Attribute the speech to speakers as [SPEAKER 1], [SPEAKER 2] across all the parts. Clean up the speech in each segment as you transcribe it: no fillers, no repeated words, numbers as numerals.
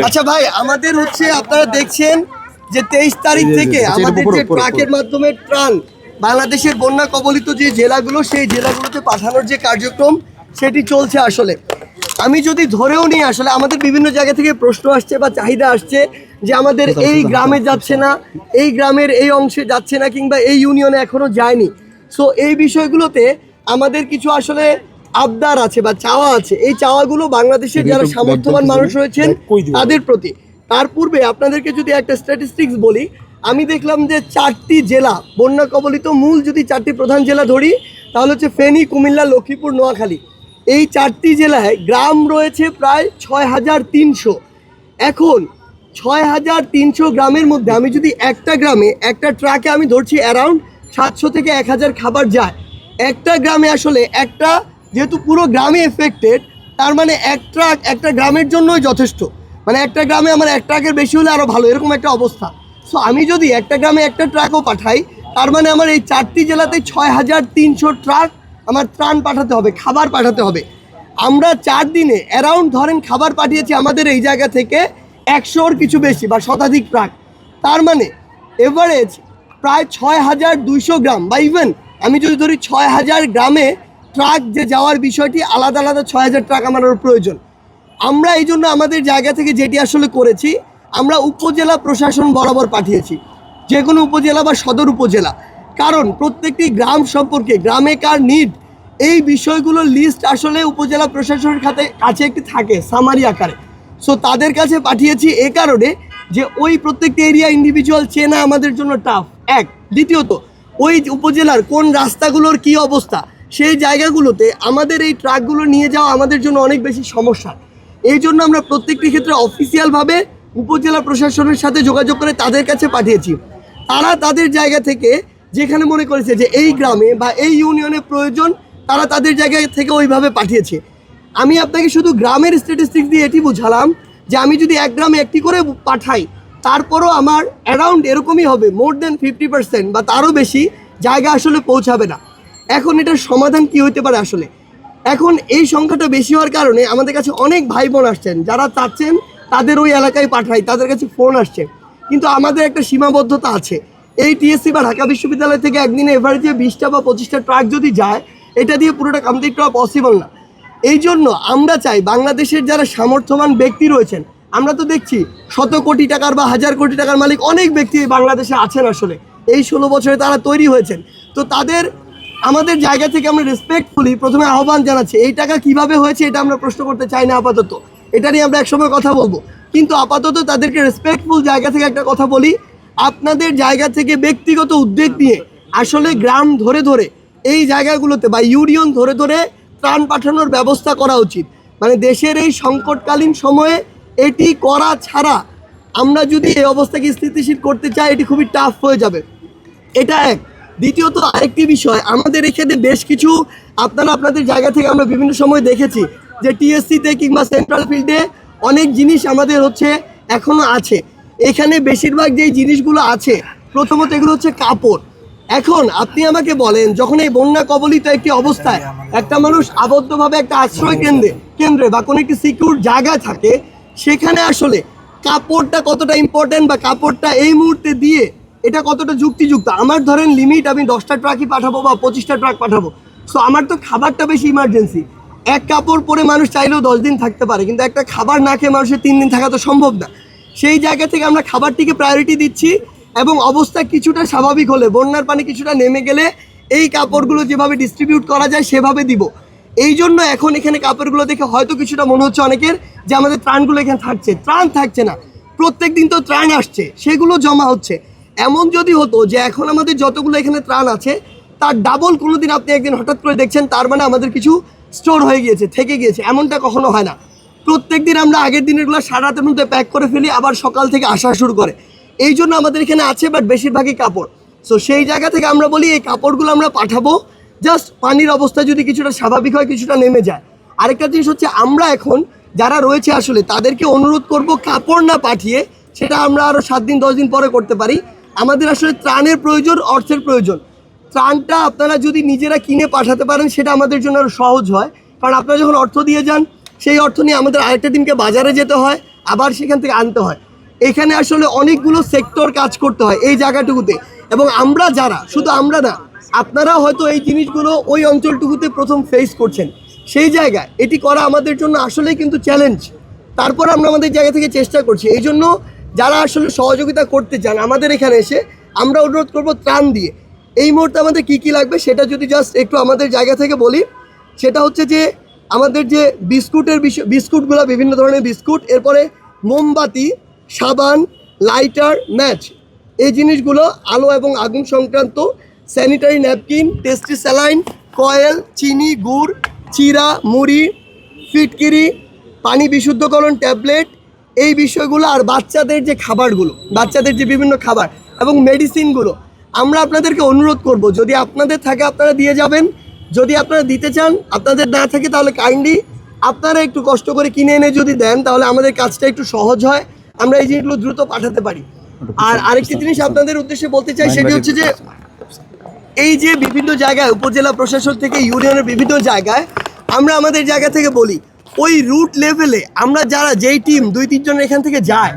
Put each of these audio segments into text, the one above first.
[SPEAKER 1] আচ্ছা ভাই, আমাদের হচ্ছে আপনারা দেখছেন যে 23 তারিখ থেকে আমাদের যে ট্রাকের মাধ্যমে ত্রাণ বাংলাদেশের বন্যা কবলিত যে জেলাগুলো, সেই জেলাগুলোতে পাঠানোর যে কার্যক্রম সেটি চলছে। আসলে আমি যদি ধরেও নিই, আসলে আমাদের বিভিন্ন জায়গা থেকে প্রশ্ন আসছে বা চাহিদা আসছে যে আমাদের এই গ্রামে যাচ্ছে না, এই গ্রামের এই অংশে যাচ্ছে না, কিংবা এই ইউনিয়নে এখনো যায়নি। সো এই বিষয়গুলোতে আমাদের কিছু আসলে আবদার আছে বা চাওয়া আছে। এই চাওয়াগুলো বাংলাদেশের যারা সামর্থ্যবান মানুষ রয়েছেন তাদের প্রতি। তার পূর্বে আপনাদেরকে যদি একটা স্ট্যাটিস্টিক্স বলি, আমি দেখলাম যে 4টি জেলা বন্যা কবলিত, মূল যদি 4টি প্রধান জেলা ধরি তাহলে হচ্ছে ফেনী, কুমিল্লা, লক্ষ্মীপুর, নোয়াখালী। এই 4টি জেলায় গ্রাম রয়েছে প্রায় 6300। এখন 6300 গ্রামের মধ্যে আমি যদি একটা গ্রামে একটা ট্রাকে আমি ধরছি অ্যারাউন্ড 700 থেকে 1000 খাবার যায় একটা গ্রামে। আসলে একটা, যেহেতু পুরো গ্রামে এফেক্টেড, তার মানে এক ট্রাক একটা গ্রামের জন্যই যথেষ্ট। মানে একটা গ্রামে আমার এক ট্রাকের বেশি হলে আরও ভালো, এরকম একটা অবস্থা। সো আমি যদি একটা গ্রামে একটা ট্রাকও পাঠাই, তার মানে আমার এই 4টি জেলাতে 6300 ট্রাক আমার ত্রাণ পাঠাতে হবে, খাবার পাঠাতে হবে। আমরা 4 দিনে অ্যারাউন্ড ধরেন খাবার পাঠিয়েছি আমাদের এই জায়গা থেকে 100-র কিছু বেশি বা শতাধিক ট্রাক। তার মানে এভারেজ প্রায় 6200 গ্রাম, বা ইভেন আমি যদি ধরি 6000 গ্রামে ট্রাক যে যাওয়ার বিষয়টি, আলাদা আলাদা 6000 ট্রাক আমার প্রয়োজন। আমরা এই জন্য আমাদের জায়গা থেকে যেটি আসলে করেছি, আমরা উপজেলা প্রশাসন বরাবর পাঠিয়েছি, যে কোনো উপজেলা বা সদর উপজেলা। কারণ প্রত্যেকটি গ্রাম সম্পর্কে, গ্রামে কার নিড, এই বিষয়গুলোর লিস্ট আসলে উপজেলা প্রশাসনের কাছে একটি থাকে সামারি আকারে। সো তাদের কাছে পাঠিয়েছি এ কারণে যে ওই প্রত্যেকটি এরিয়া ইন্ডিভিজুয়াল চেনা আমাদের জন্য টাফ, এক। দ্বিতীয়ত, ওই উপজেলার কোন রাস্তাগুলোর কি অবস্থা, সেই জায়গাগুলোতে আমাদের এই ট্রাকগুলো নিয়ে যাওয়া আমাদের জন্য অনেক বেশি সমস্যা। এই জন্য আমরা প্রত্যেকটি ক্ষেত্রে অফিসিয়ালভাবে উপজেলা প্রশাসনের সাথে যোগাযোগ করে তাদের কাছে পাঠিয়েছি। তারা তাদের জায়গা থেকে যেখানে মনে করেছে যে এই গ্রামে বা এই ইউনিয়নে প্রয়োজন, তারা তাদের জায়গা থেকে ওইভাবে পাঠিয়েছে। আমি আপনাকে শুধু গ্রামের স্ট্যাটিস্টিক্স দিয়ে এটি বোঝালাম যে আমি যদি এক গ্রামে একটি করে পাঠাই, তারপরও আমার অ্যারাউন্ড এরকমই হবে, মোর দেন 50% বা তারও বেশি জায়গা আসলে পৌঁছাবে না। এখন এটার সমাধান কি হতে পারে? আসলে এখন এই সংখ্যাটা বেশি হওয়ার কারণে আমাদের কাছে অনেক ভাই বোন আসছেন যারা চাচ্ছেন তাদের ওই এলাকায় পাঠাই, তাদের কাছে ফোন আসছে। কিন্তু আমাদের একটা সীমাবদ্ধতা আছে। এই টিএসসি বা ঢাকা বিশ্ববিদ্যালয় থেকে একদিনে এভারেজে 20টা বা 25টা ট্রাক যদি যায়, এটা দিয়ে পুরোটা কমপ্লিট করা পসিবল না। এই জন্য আমরা চাই বাংলাদেশের যারা সামর্থ্যবান ব্যক্তি রয়েছেন, আমরা তো দেখছি শত কোটি টাকার বা হাজার কোটি টাকার মালিক অনেক ব্যক্তি বাংলাদেশে আছেন। আসলে এই 16 বছরে তারা তৈরি হয়েছেন। তো তাদের আমাদের জায়গা থেকে আমরা রেসপেক্টফুলি প্রথমে আহ্বান জানাচ্ছি। এই টাকা কিভাবে হয়েছে এটা আমরা প্রশ্ন করতে চাই না আপাতত, এটা নিয়ে আমরা একসময় কথা বলবো। কিন্তু আপাতত তাদেরকে রেসপেক্টফুল জায়গা থেকে একটা কথা বলি, আপনাদের জায়গা থেকে ব্যক্তিগত উদ্যোগ নিয়ে আসলে গ্রাম ধরে ধরে এই জায়গাগুলোতে বা ইউনিয়ন ধরে ধরে ত্রাণ পাঠানোর ব্যবস্থা করা উচিত। মানে দেশের এই সংকটকালীন সময়ে এটি করা ছাড়া আমরা যদি এই অবস্থাকে স্থিতিশীল করতে চাই, এটি খুবই টাফ হয়ে যাবে। এটা এক। দ্বিতীয়ত, আরেকটি বিষয়, আমাদের এখানে বেশ কিছু আপনারা আপনাদের জায়গা থেকে আমরা বিভিন্ন সময় দেখেছি যে টিএসসিতে কিংবা সেন্ট্রাল ফিল্ডে অনেক জিনিস আমাদের হচ্ছে এখনও আছে। এখানে বেশিরভাগ যেই জিনিসগুলো আছে, প্রথমত এগুলো হচ্ছে কাপড়। এখন আপনি আমাকে বলেন, যখন এই বন্যা কবলিত একটি অবস্থায় একটা মানুষ আবদ্ধভাবে একটা আশ্রয় কেন্দ্রে বা কোনো একটি সিকিউর জায়গায় থাকে, সেখানে আসলে কাপড়টা কতটা ইম্পর্টেন্ট বা কাপড়টা এই মুহূর্তে দিয়ে এটা কতটা যুক্তিযুক্ত। আমার ধরেন লিমিট, আমি 10টা ট্রাকই পাঠাবো বা 25টা ট্রাক পাঠাবো। সো আমার তো খাবারটা বেশি ইমার্জেন্সি। এক কাপড় পরে মানুষ চাইলেও 10 দিন থাকতে পারে, কিন্তু একটা খাবার না খেয়ে মানুষের 3 দিন থাকা তো সম্ভব না। সেই জায়গা থেকে আমরা খাবারটিকে প্রায়োরিটি দিচ্ছি এবং অবস্থা কিছুটা স্বাভাবিক হলে, বন্যার পানি কিছুটা নেমে গেলে এই কাপড়গুলো যেভাবে ডিস্ট্রিবিউট করা যায় সেভাবে দিব। এই জন্য এখন এখানে কাপড়গুলো দেখে হয়তো কিছুটা মনে হচ্ছে অনেকের যে আমাদের ত্রাণগুলো এখানে থাকছে। ত্রাণ থাকছে না, প্রত্যেক দিন তো ত্রাণ আসছে, সেগুলো জমা হচ্ছে। এমন যদি হতো যে এখন আমাদের যতগুলো এখানে ত্রাণ আছে তার ডাবল কোনো দিন আপনি একদিন হঠাৎ করে দেখছেন, তার মানে আমাদের কিছু স্টোর হয়ে গিয়েছে, থেকে গিয়েছে, এমনটা কখনো হয় না। প্রত্যেক দিন আমরা আগের দিনেরগুলো সারা রাতের মধ্যে প্যাক করে ফেলি, আবার সকাল থেকে আসা শুরু করে। এই জন্য আমাদের এখানে আছে, বাট বেশিরভাগই কাপড়। সো সেই জায়গা থেকে আমরা বলি এই কাপড়গুলো আমরা পাঠাবো, জাস্ট পানির অবস্থা যদি কিছুটা স্বাভাবিক হয়, কিছুটা নেমে যায়। আরেকটা জিনিস হচ্ছে, আমরা এখন যারা রয়েছে আসলে তাদেরকে অনুরোধ করব কাপড় না পাঠিয়ে, সেটা আমরা আরও 7 দিন 10 দিন পরে করতে পারি। আমাদের আসলে ত্রাণের প্রয়োজন, অর্থের প্রয়োজন। ত্রাণটা আপনারা যদি নিজেরা কিনে পাঠাতে পারেন সেটা আমাদের জন্য আরও সহজ হয়। কারণ আপনারা যখন অর্থ দিয়ে যান, সেই অর্থ নিয়ে আমাদের আরেকটা দিনকে বাজারে যেতে হয়, আবার সেখান থেকে আনতে হয়। এখানে আসলে অনেকগুলো সেক্টর কাজ করতে হয় এই জায়গাটুকুতে, এবং আমরা যারা, শুধু আমরা না, আপনারা হয়তো এই জিনিসগুলো ওই অঞ্চলটুকুতে প্রথম ফেস করছেন, সেই জায়গায় এটি করা আমাদের জন্য আসলেই কিন্তু চ্যালেঞ্জ। তারপর আমরা আমাদের জায়গা থেকে চেষ্টা করছি। এই জন্য যারা আসলে সহযোগিতা করতে চান আমাদের এখানে এসে, আমরা অনুরোধ করব ত্রাণ দিয়ে। এই মুহূর্তে আমাদের কী কী লাগবে সেটা যদি জাস্ট একটু আমাদের জায়গা থেকে বলি, সেটা হচ্ছে যে আমাদের যে বিস্কুটের বিস্কুটগুলো, বিভিন্ন ধরনের বিস্কুট, এরপরে মোমবাতি, সাবান, লাইটার, ম্যাচ, এই জিনিসগুলো, আলো এবং আগুন সংক্রান্ত, sanitary napkin, tasty saline, coil, চিনি, গুড়, চিরা, মুড়ি, ফিটকিরি, পানি বিশুদ্ধকরণ ট্যাবলেট, এই বিষয়গুলো, আর বাচ্চাদের যে খাবারগুলো, বাচ্চাদের যে বিভিন্ন খাবার এবং মেডিসিনগুলো, আমরা আপনাদেরকে অনুরোধ করব যদি আপনাদের থাকে আপনারা দিয়ে যাবেন, যদি আপনারা দিতে চান, আপনাদের না থাকে তাহলে কাইন্ডলি আপনারা একটু কষ্ট করে কিনে এনে যদি দেন তাহলে আমাদের কাজটা একটু সহজ হয়, আমরা এই জিনিসগুলো দ্রুত পাঠাতে পারি। আর আরেকটি জিনিস আপনাদের উদ্দেশ্যে বলতে চাই, সেটি হচ্ছে যে এই যে বিভিন্ন জায়গায় উপজেলা প্রশাসন থেকে ইউনিয়নের বিভিন্ন জায়গায় আমরা আমাদের জায়গা থেকে বলি, ওই রুট লেভেলে আমরা যারা যেই টিম 2-3 জন এখান থেকে যায়,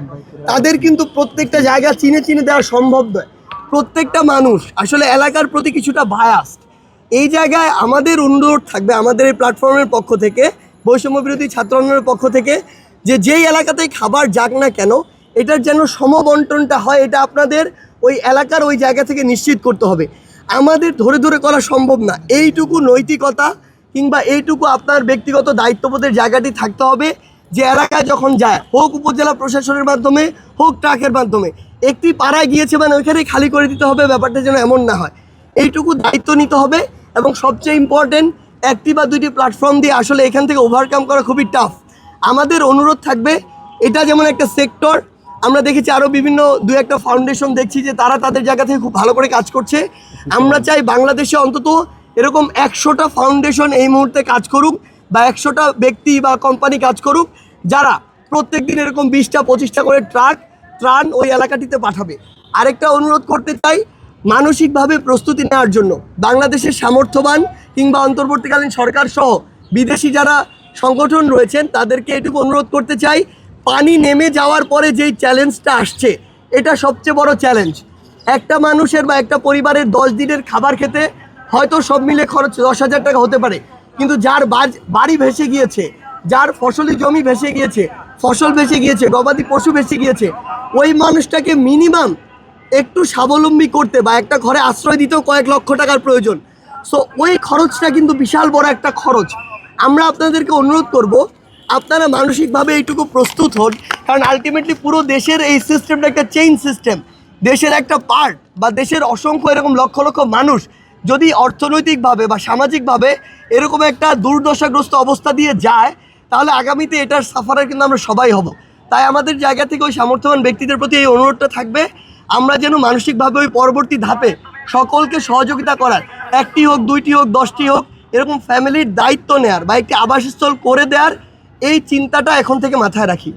[SPEAKER 1] তাদের কিন্তু প্রত্যেকটা জায়গা চিনে চিনে দেওয়া সম্ভব নয়। প্রত্যেকটা মানুষ আসলে এলাকার প্রতি কিছুটা বায়াসড। এই জায়গায় আমাদের অনুরোধ থাকবে আমাদের এই প্ল্যাটফর্মের পক্ষ থেকে, বৈষম্য বিরোধী ছাত্র আন্দোলনের পক্ষ থেকে, যে যেই এলাকাতেই খাবার যাক না কেন, এটার যেন সমবন্টনটা হয়, এটা আপনাদের ওই এলাকার ওই জায়গা থেকে নিশ্চিত করতে হবে। আমাদের ধরে ধরে করা সম্ভব না। এইটুকু নৈতিকতা কিংবা এইটুকু আপনার ব্যক্তিগত দায়িত্ববোধের জায়গাটি থাকতে হবে যে এলাকায় যখন যায়, হোক উপজেলা প্রশাসনের মাধ্যমে, হোক ট্রাকের মাধ্যমে, একটি পাড়ায় গিয়েছে মানে ওইখানেই খালি করে দিতে হবে, ব্যাপারটা যেন এমন না হয়, এইটুকু দায়িত্ব নিতে হবে। এবং সবচেয়ে ইম্পর্টেন্ট, একটি বা দুইটি প্ল্যাটফর্ম দিয়ে আসলে এখান থেকে ওভারকাম করা খুবই টাফ। আমাদের অনুরোধ থাকবে, এটা যেমন একটা সেক্টর, আমরা দেখেছি আরও বিভিন্ন 2-1টা ফাউন্ডেশন দেখছি যে তারা তাদের জায়গা থেকে খুব ভালো করে কাজ করছে। আমরা চাই বাংলাদেশে অন্তত এরকম 100টা ফাউন্ডেশন এই মুহূর্তে কাজ করুক, বা 100টা ব্যক্তি বা কোম্পানি কাজ করুক, যারা প্রত্যেক দিন এরকম 20টা-25টা করে ত্রাণ ওই এলাকাটিতে পাঠাবে। আরেকটা অনুরোধ করতে চাই, মানসিকভাবে প্রস্তুতি নেওয়ার জন্য বাংলাদেশের সামর্থ্যবান কিংবা অন্তর্বর্তীকালীন সরকার সহ বিদেশি যারা সংগঠন রয়েছেন তাদেরকে এটুকু অনুরোধ করতে চাই, পানি নেমে যাওয়ার পরে যেই চ্যালেঞ্জটা আসছে, এটা সবচেয়ে বড় চ্যালেঞ্জ। একটা মানুষের বা একটা পরিবারের 10 দিনের খাবার খেতে হয়তো সব মিলে খরচ 10,000 টাকা হতে পারে, কিন্তু যার বাড়ি ভেসে গিয়েছে, যার ফসলি জমি ভেসে গিয়েছে, ফসল ভেসে গিয়েছে, গবাদি পশু ভেসে গিয়েছে, ওই মানুষটাকে মিনিমাম একটু স্বাবলম্বী করতে বা একটা ঘরে আশ্রয় দিতেও কয়েক লক্ষ টাকার প্রয়োজন। সো ওই খরচটা কিন্তু বিশাল বড় একটা খরচ। আমরা আপনাদেরকে অনুরোধ করব, আপনারা মানসিকভাবে এইটুকু প্রস্তুত হন, কারণ আলটিমেটলি পুরো দেশের এই সিস্টেমটা একটা চেইন সিস্টেম। দেশের একটা পার্ট বা দেশের অসংখ্য এরকম লক্ষ লক্ষ মানুষ যদি অর্থনৈতিকভাবে বা সামাজিকভাবে এরকম একটা দুর্দশাগ্রস্ত অবস্থা দিয়ে যায়, তাহলে আগামীতে এটার সাফারার কিন্তু আমরা সবাই হব। তাই আমাদের জায়গা থেকে ওই সামর্থ্যবান ব্যক্তিদের প্রতি এই অনুরোধটা থাকবে, আমরা যেন মানসিকভাবে ওই পরবর্তী ধাপে সকলকে সহযোগিতা করার, 1টি হোক, 2টি হোক, 10টি হোক, এরকম ফ্যামিলির দায়িত্ব নেয়ার বা একটি আবাসস্থল করে দেওয়ার এই চিন্তাটা এখন থেকে মাথায় রাখি।